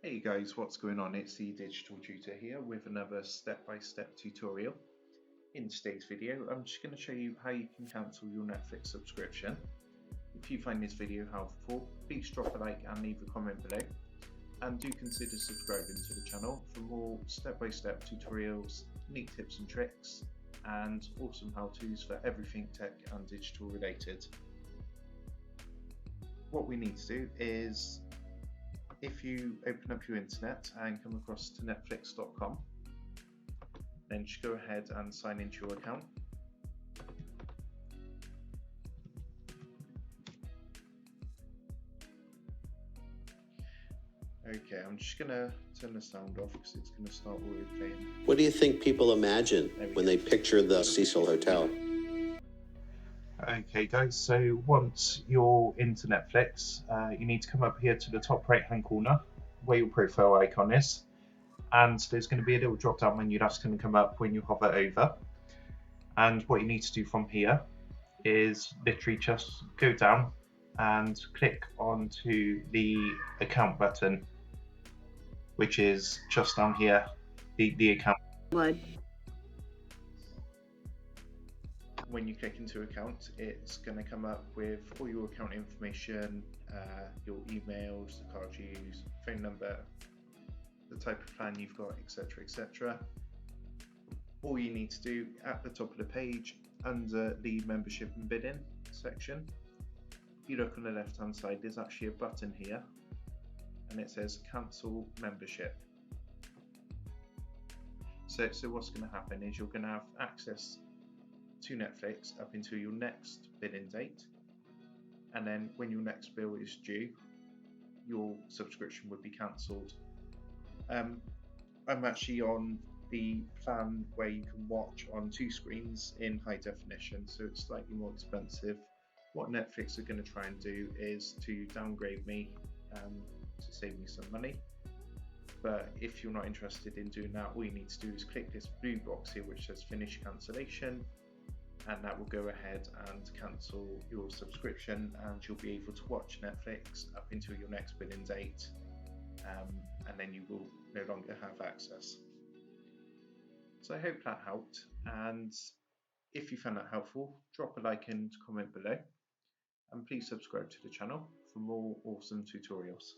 Hey guys, what's going on? It's the Digital Tutor here with another step-by-step tutorial. In today's video, I'm just going to show you how you can cancel your Netflix subscription. If you find this video helpful, please drop a like and leave a comment below. And do consider subscribing to the channel for more step-by-step tutorials, neat tips and tricks, and awesome how-tos for everything tech and digital related. What we need to do is, if you open up your internet and come across to netflix.com, then just go ahead and sign into your account. Okay, I'm just going to turn the sound off because it's going to start audio playing. What do you think people imagine when they picture the Cecil Hotel? Okay guys, so once you're into Netflix, you need to come up here to the top right hand corner where your profile icon is, and there's going to be a little drop down menu that's going to come up when you hover over. And what you need to do from here is literally just go down and click onto the account button, which is just down here, the account. When you click into account, it's going to come up with all your account information, your emails, the cards you use, phone number, the type of plan you've got, etc, etc. All you need to do at the top of the page, under the membership and bidding section, if you look on the left hand side, there's actually a button here and it says cancel membership. So what's going to happen is you're going to have access to Netflix up until your next billing date, and then when your next bill is due, your subscription would be cancelled. I'm actually on the plan where you can watch on 2 screens in high definition, so it's slightly more expensive. What Netflix are going to try and do is to downgrade me to save me some money. But if you're not interested in doing that, all you need to do is click this blue box here which says finish cancellation, and that will go ahead and cancel your subscription, and you'll be able to watch Netflix up until your next billing date, and then you will no longer have access. So I hope that helped, and if you found that helpful, drop a like and comment below, and please subscribe to the channel for more awesome tutorials.